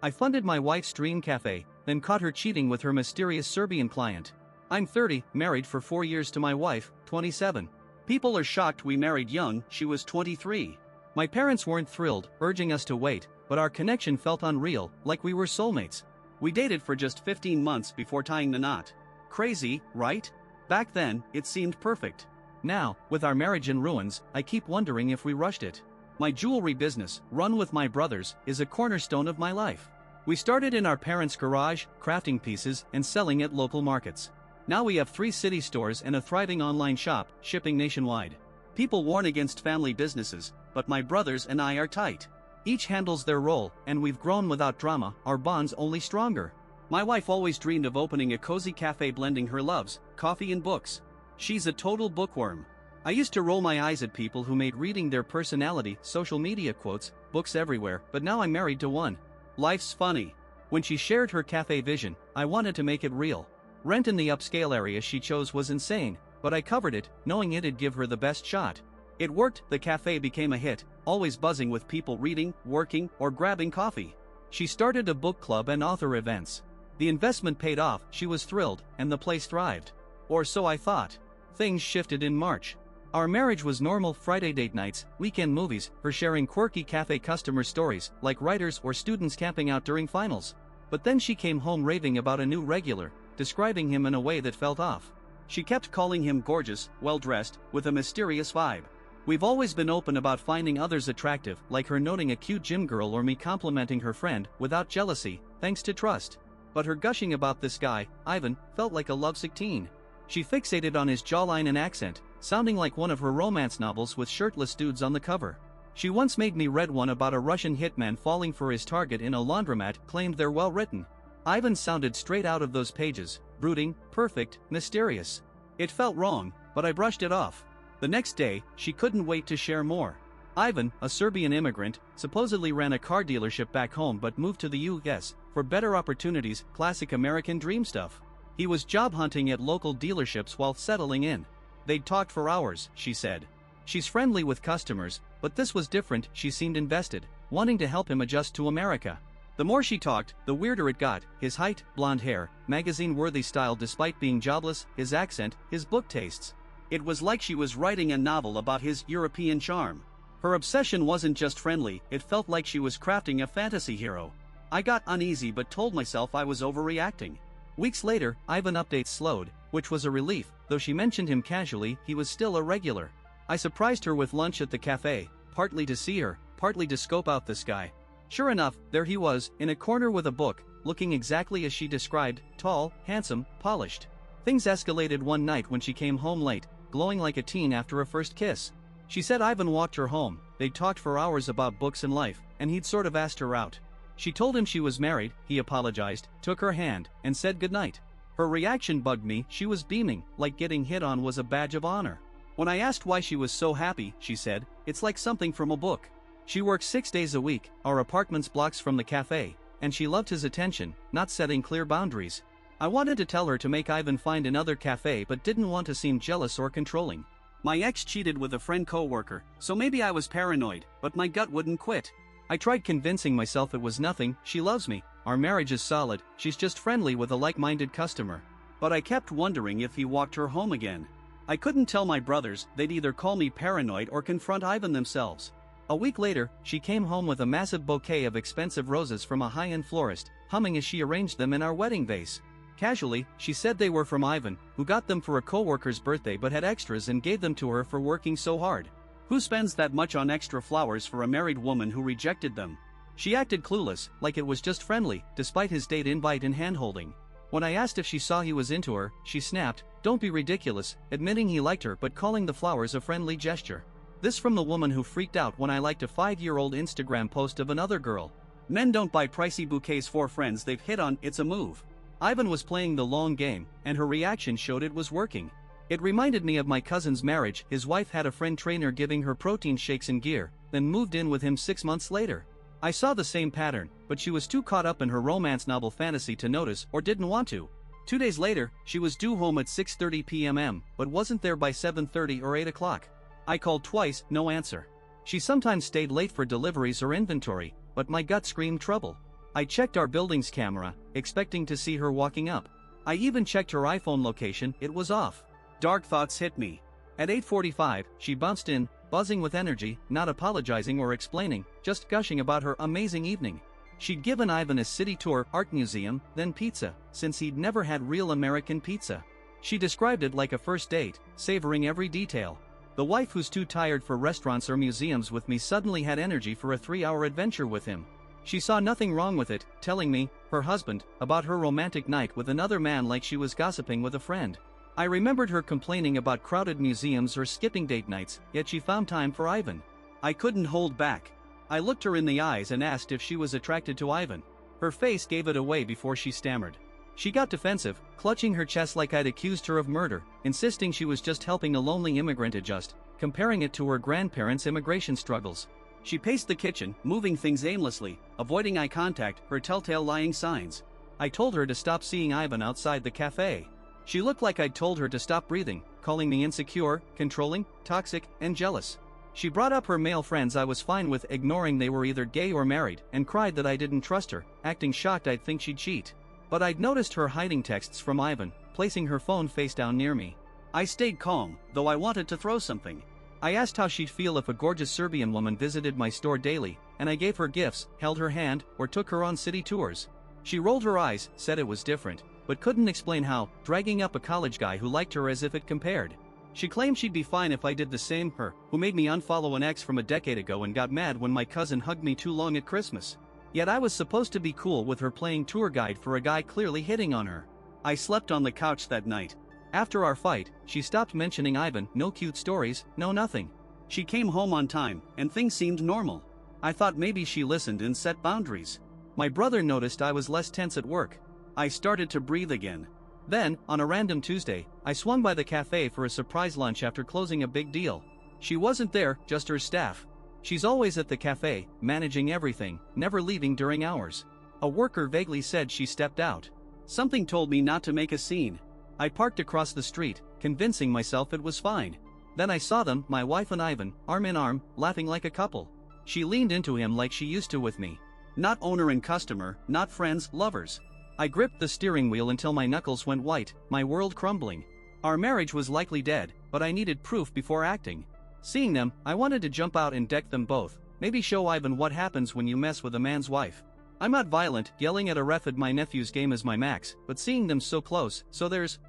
I funded my wife's dream cafe, then caught her cheating with her mysterious Serbian client. I'm 30, married for 4 years to my wife, 27. People are shocked we married young, she was 23. My parents weren't thrilled, urging us to wait, but our connection felt unreal, like we were soulmates. We dated for just 15 months before tying the knot. Crazy, right? Back then, it seemed perfect. Now, with our marriage in ruins, I keep wondering if we rushed it. My jewelry business, run with my brothers, is a cornerstone of my life. We started in our parents' garage, crafting pieces and selling at local markets. Now we have 3 city stores and a thriving online shop, shipping nationwide. People warn against family businesses, but my brothers and I are tight. Each handles their role, and we've grown without drama, our bonds only stronger. My wife always dreamed of opening a cozy cafe blending her loves, coffee and books. She's a total bookworm. I used to roll my eyes at people who made reading their personality, social media quotes, books everywhere, but now I'm married to one. Life's funny. When she shared her cafe vision, I wanted to make it real. Rent in the upscale area she chose was insane, but I covered it, knowing it'd give her the best shot. It worked, the cafe became a hit, always buzzing with people reading, working, or grabbing coffee. She started a book club and author events. The investment paid off, she was thrilled, and the place thrived. Or so I thought. Things shifted in March. Our marriage was normal: Friday date nights, weekend movies, her sharing quirky cafe customer stories, like writers or students camping out during finals. But then she came home raving about a new regular, describing him in a way that felt off. She kept calling him gorgeous, well-dressed, with a mysterious vibe. We've always been open about finding others attractive, like her noting a cute gym girl or me complimenting her friend, without jealousy, thanks to trust. But her gushing about this guy, Ivan, felt like a lovesick teen. She fixated on his jawline and accent, sounding like one of her romance novels with shirtless dudes on the cover. She once made me read one about a Russian hitman falling for his target in a laundromat, claimed they're well written. Ivan sounded straight out of those pages, brooding, perfect, mysterious. It felt wrong, but I brushed it off. The next day, she couldn't wait to share more. Ivan, a Serbian immigrant, supposedly ran a car dealership back home but moved to the US for better opportunities, classic American dream stuff. He was job hunting at local dealerships while settling in. They'd talked for hours, she said. She's friendly with customers, but this was different. She seemed invested, wanting to help him adjust to America. The more she talked, the weirder it got: his height, blonde hair, magazine-worthy style despite being jobless, his accent, his book tastes. It was like she was writing a novel about his European charm. Her obsession wasn't just friendly, it felt like she was crafting a fantasy hero. I got uneasy but told myself I was overreacting. Weeks later, Ivan updates slowed, which was a relief. Though she mentioned him casually, he was still a regular. I surprised her with lunch at the cafe, partly to see her, partly to scope out this guy. Sure enough, there he was, in a corner with a book, looking exactly as she described: tall, handsome, polished. Things escalated one night when she came home late, glowing like a teen after a first kiss. She said Ivan walked her home. They'd talked for hours about books and life, and he'd sort of asked her out. She told him she was married, he apologized, took her hand, and said goodnight. Her reaction bugged me. She was beaming, like getting hit on was a badge of honor. When I asked why she was so happy, she said, "It's like something from a book." She works 6 days a week, our apartment's blocks from the cafe, and she loved his attention, not setting clear boundaries. I wanted to tell her to make Ivan find another cafe but didn't want to seem jealous or controlling. My ex cheated with a friend co-worker, so maybe I was paranoid, but my gut wouldn't quit. I tried convincing myself it was nothing. She loves me, our marriage is solid, she's just friendly with a like-minded customer. But I kept wondering if he walked her home again. I couldn't tell my brothers, they'd either call me paranoid or confront Ivan themselves. A week later, she came home with a massive bouquet of expensive roses from a high-end florist, humming as she arranged them in our wedding vase. Casually, she said they were from Ivan, who got them for a co-worker's birthday but had extras and gave them to her for working so hard. Who spends that much on extra flowers for a married woman who rejected them? She acted clueless, like it was just friendly, despite his date invite and hand-holding. When I asked if she saw he was into her, she snapped, "Don't be ridiculous," admitting he liked her but calling the flowers a friendly gesture. This from the woman who freaked out when I liked a 5-year-old Instagram post of another girl. Men don't buy pricey bouquets for friends they've hit on, it's a move. Ivan was playing the long game, and her reaction showed it was working. It reminded me of my cousin's marriage. His wife had a friend trainer giving her protein shakes and gear, then moved in with him 6 months later. I saw the same pattern, but she was too caught up in her romance novel fantasy to notice or didn't want to. 2 days later, she was due home at 6:30 p.m. but wasn't there by 7:30 or 8 o'clock. I called twice, no answer. She sometimes stayed late for deliveries or inventory, but my gut screamed trouble. I checked our building's camera, expecting to see her walking up. I even checked her iPhone location, it was off. Dark thoughts hit me. At 8:45, she bounced in, buzzing with energy, not apologizing or explaining, just gushing about her amazing evening. She'd given Ivan a city tour, art museum, then pizza, since he'd never had real American pizza. She described it like a first date, savoring every detail. The wife who's too tired for restaurants or museums with me suddenly had energy for a 3-hour adventure with him. She saw nothing wrong with it, telling me, her husband, about her romantic night with another man like she was gossiping with a friend. I remembered her complaining about crowded museums or skipping date nights, yet she found time for Ivan. I couldn't hold back. I looked her in the eyes and asked if she was attracted to Ivan. Her face gave it away before she stammered. She got defensive, clutching her chest like I'd accused her of murder, insisting she was just helping a lonely immigrant adjust, comparing it to her grandparents' immigration struggles. She paced the kitchen, moving things aimlessly, avoiding eye contact, her telltale lying signs. I told her to stop seeing Ivan outside the cafe. She looked like I'd told her to stop breathing, calling me insecure, controlling, toxic, and jealous. She brought up her male friends I was fine with ignoring, they were either gay or married, and cried that I didn't trust her, acting shocked I'd think she'd cheat. But I'd noticed her hiding texts from Ivan, placing her phone face down near me. I stayed calm, though I wanted to throw something. I asked how she'd feel if a gorgeous Serbian woman visited my store daily, and I gave her gifts, held her hand, or took her on city tours. She rolled her eyes, said it was different, but couldn't explain how, dragging up a college guy who liked her as if it compared. She claimed she'd be fine if I did the same, her, who made me unfollow an ex from a decade ago and got mad when my cousin hugged me too long at Christmas. Yet I was supposed to be cool with her playing tour guide for a guy clearly hitting on her. I slept on the couch that night. After our fight, she stopped mentioning Ivan, no cute stories, no nothing. She came home on time, and things seemed normal. I thought maybe she listened and set boundaries. My brother noticed I was less tense at work. I started to breathe again. Then, on a random Tuesday, I swung by the cafe for a surprise lunch after closing a big deal. She wasn't there, just her staff. She's always at the cafe, managing everything, never leaving during hours. A worker vaguely said she stepped out. Something told me not to make a scene. I parked across the street, convincing myself it was fine. Then I saw them, my wife and Ivan, arm in arm, laughing like a couple. She leaned into him like she used to with me. Not owner and customer, not friends, lovers. I gripped the steering wheel until my knuckles went white, my world crumbling. Our marriage was likely dead, but I needed proof before acting. Seeing them, I wanted to jump out and deck them both, maybe show Ivan what happens when you mess with a man's wife. I'm not violent, yelling at a ref at my nephew's game is my max, but seeing them so close,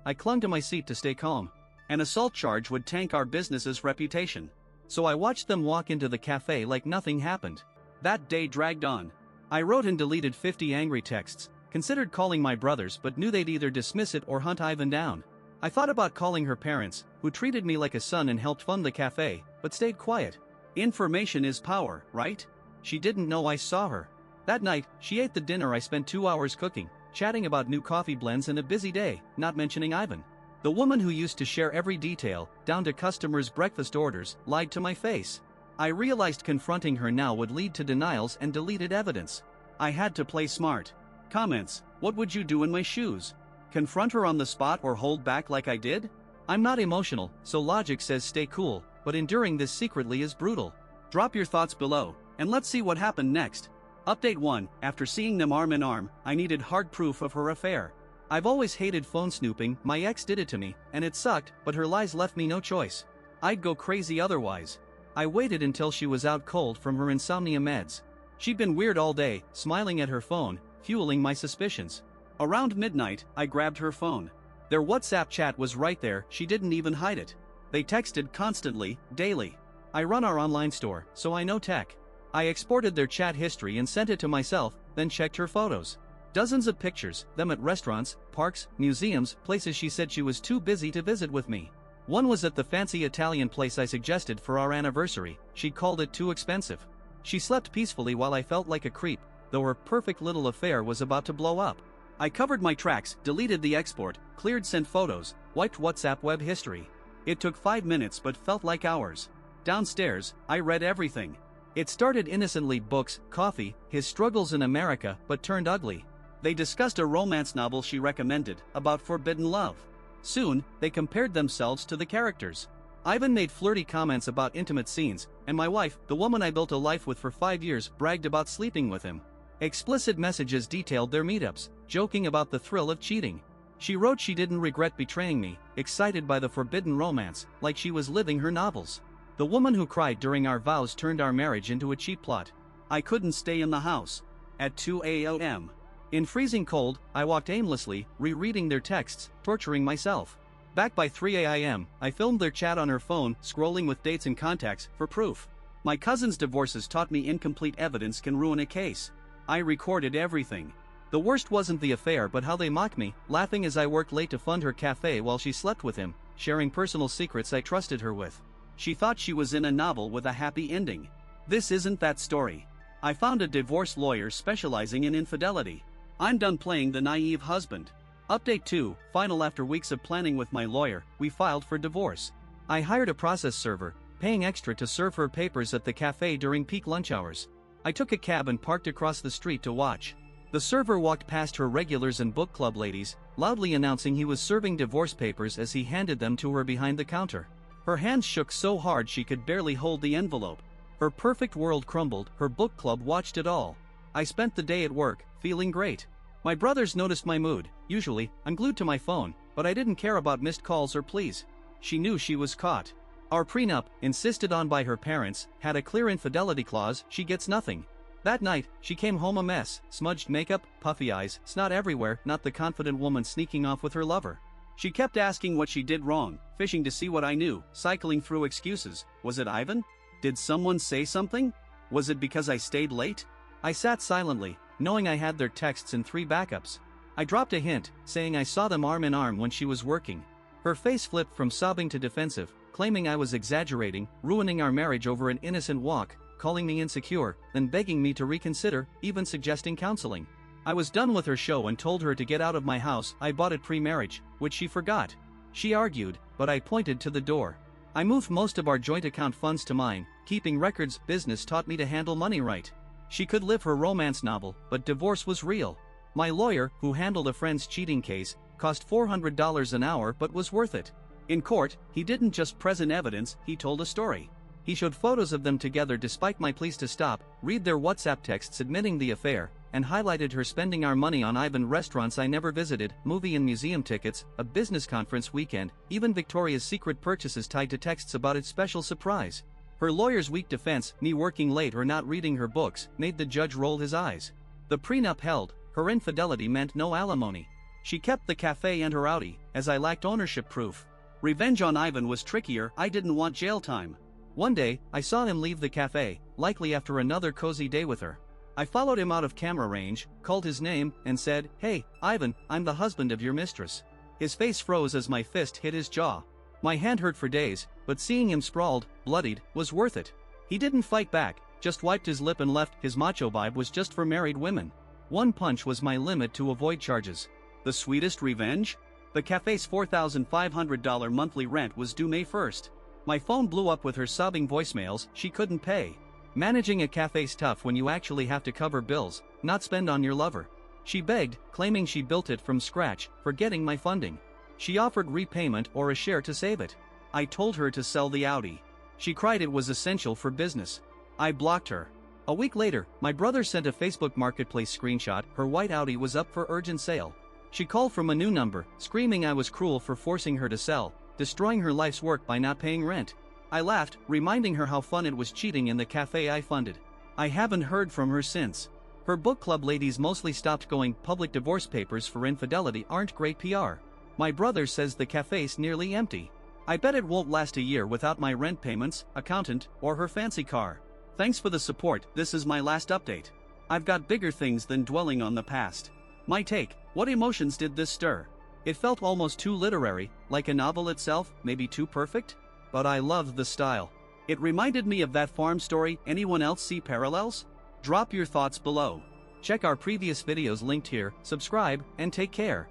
I clung to my seat to stay calm. An assault charge would tank our business's reputation. So I watched them walk into the cafe like nothing happened. That day dragged on. I wrote and deleted 50 angry texts. Considered calling my brothers but knew they'd either dismiss it or hunt Ivan down. I thought about calling her parents, who treated me like a son and helped fund the cafe, but stayed quiet. Information is power, right? She didn't know I saw her. That night, she ate the dinner I spent 2 hours cooking, chatting about new coffee blends and a busy day, not mentioning Ivan. The woman who used to share every detail, down to customers' breakfast orders, lied to my face. I realized confronting her now would lead to denials and deleted evidence. I had to play smart. Comments: what would you do in my shoes? Confront her on the spot or hold back like I did? I'm not emotional, so logic says stay cool, but enduring this secretly is brutal. Drop your thoughts below, and let's see what happened next. Update 1, after seeing them arm in arm, I needed hard proof of her affair. I've always hated phone snooping, my ex did it to me, and it sucked, but her lies left me no choice. I'd go crazy otherwise. I waited until she was out cold from her insomnia meds. She'd been weird all day, smiling at her phone, fueling my suspicions. Around midnight, I grabbed her phone. Their WhatsApp chat was right there, she didn't even hide it. They texted constantly, daily. I run our online store, so I know tech. I exported their chat history and sent it to myself, then checked her photos. Dozens of pictures, them at restaurants, parks, museums, places she said she was too busy to visit with me. One was at the fancy Italian place I suggested for our anniversary, she called it too expensive. She slept peacefully while I felt like a creep, though her perfect little affair was about to blow up. I covered my tracks, deleted the export, cleared sent photos, wiped WhatsApp web history. It took 5 minutes but felt like hours. Downstairs, I read everything. It started innocently: books, coffee, his struggles in America, but turned ugly. They discussed a romance novel she recommended, about forbidden love. Soon, they compared themselves to the characters. Ivan made flirty comments about intimate scenes, and my wife, the woman I built a life with for 5 years, bragged about sleeping with him. Explicit messages detailed their meetups, joking about the thrill of cheating. She wrote she didn't regret betraying me, excited by the forbidden romance, like she was living her novels. The woman who cried during our vows turned our marriage into a cheap plot. I couldn't stay in the house. At 2 a.m. in freezing cold, I walked aimlessly, rereading their texts, torturing myself. Back by 3 a.m., I filmed their chat on her phone, scrolling with dates and contacts, for proof. My cousin's divorces taught me incomplete evidence can ruin a case. I recorded everything. The worst wasn't the affair but how they mocked me, laughing as I worked late to fund her cafe while she slept with him, sharing personal secrets I trusted her with. She thought she was in a novel with a happy ending. This isn't that story. I found a divorce lawyer specializing in infidelity. I'm done playing the naive husband. Update 2, final. After weeks of planning with my lawyer, we filed for divorce. I hired a process server, paying extra to serve her papers at the cafe during peak lunch hours. I took a cab and parked across the street to watch. The server walked past her regulars and book club ladies, loudly announcing he was serving divorce papers as he handed them to her behind the counter. Her hands shook so hard she could barely hold the envelope. Her perfect world crumbled. Her book club watched it all. I spent the day at work, feeling great. My brothers noticed my mood. Usually, I'm glued to my phone, but I didn't care about missed calls or pleas. She knew she was caught. Our prenup, insisted on by her parents, had a clear infidelity clause. She gets nothing. That night, she came home a mess, smudged makeup, puffy eyes, snot everywhere, not the confident woman sneaking off with her lover. She kept asking what she did wrong, fishing to see what I knew, cycling through excuses. Was it Ivan? Did someone say something? Was it because I stayed late? I sat silently, knowing I had their texts and 3 backups. I dropped a hint, saying I saw them arm in arm when she was working. Her face flipped from sobbing to defensive, claiming I was exaggerating, ruining our marriage over an innocent walk, calling me insecure, then begging me to reconsider, even suggesting counseling. I was done with her show and told her to get out of my house. I bought it pre-marriage, which she forgot. She argued, but I pointed to the door. I moved most of our joint account funds to mine. Keeping records business taught me to handle money right. She could live her romance novel, but divorce was real. My lawyer, who handled a friend's cheating case, cost $400 an hour but was worth it. In court, he didn't just present evidence, he told a story. He showed photos of them together despite my pleas to stop, read their WhatsApp texts admitting the affair, and highlighted her spending our money on Ivan, restaurants I never visited, movie and museum tickets, a business conference weekend, even Victoria's Secret purchases tied to texts about its special surprise. Her lawyer's weak defense, me working late or not reading her books, made the judge roll his eyes. The prenup held. Her infidelity meant no alimony. She kept the cafe and her Audi, as I lacked ownership proof. Revenge on Ivan was trickier. I didn't want jail time. One day, I saw him leave the cafe, likely after another cozy day with her. I followed him out of camera range, called his name, and said, "Hey, Ivan, I'm the husband of your mistress." His face froze as my fist hit his jaw. My hand hurt for days, but seeing him sprawled, bloodied, was worth it. He didn't fight back, just wiped his lip and left. His macho vibe was just for married women. One punch was my limit to avoid charges. The sweetest revenge? The cafe's $4,500 monthly rent was due May 1st. My phone blew up with her sobbing voicemails. She couldn't pay. Managing a cafe's tough when you actually have to cover bills, not spend on your lover. She begged, claiming she built it from scratch, forgetting my funding. She offered repayment or a share to save it. I told her to sell the Audi. She cried it was essential for business. I blocked her. A week later, my brother sent a Facebook Marketplace screenshot. Her white Audi was up for urgent sale. She called from a new number, screaming I was cruel for forcing her to sell, destroying her life's work by not paying rent. I laughed, reminding her how fun it was cheating in the cafe I funded. I haven't heard from her since. Her book club ladies mostly stopped going. Public divorce papers for infidelity aren't great PR. My brother says the cafe's nearly empty. I bet it won't last a year without my rent payments, accountant, or her fancy car. Thanks for the support. This is my last update. I've got bigger things than dwelling on the past. My take: what emotions did this stir? It felt almost too literary, like a novel itself, maybe too perfect? But I loved the style. It reminded me of that farm story. Anyone else see parallels? Drop your thoughts below. Check our previous videos linked here, subscribe, and take care.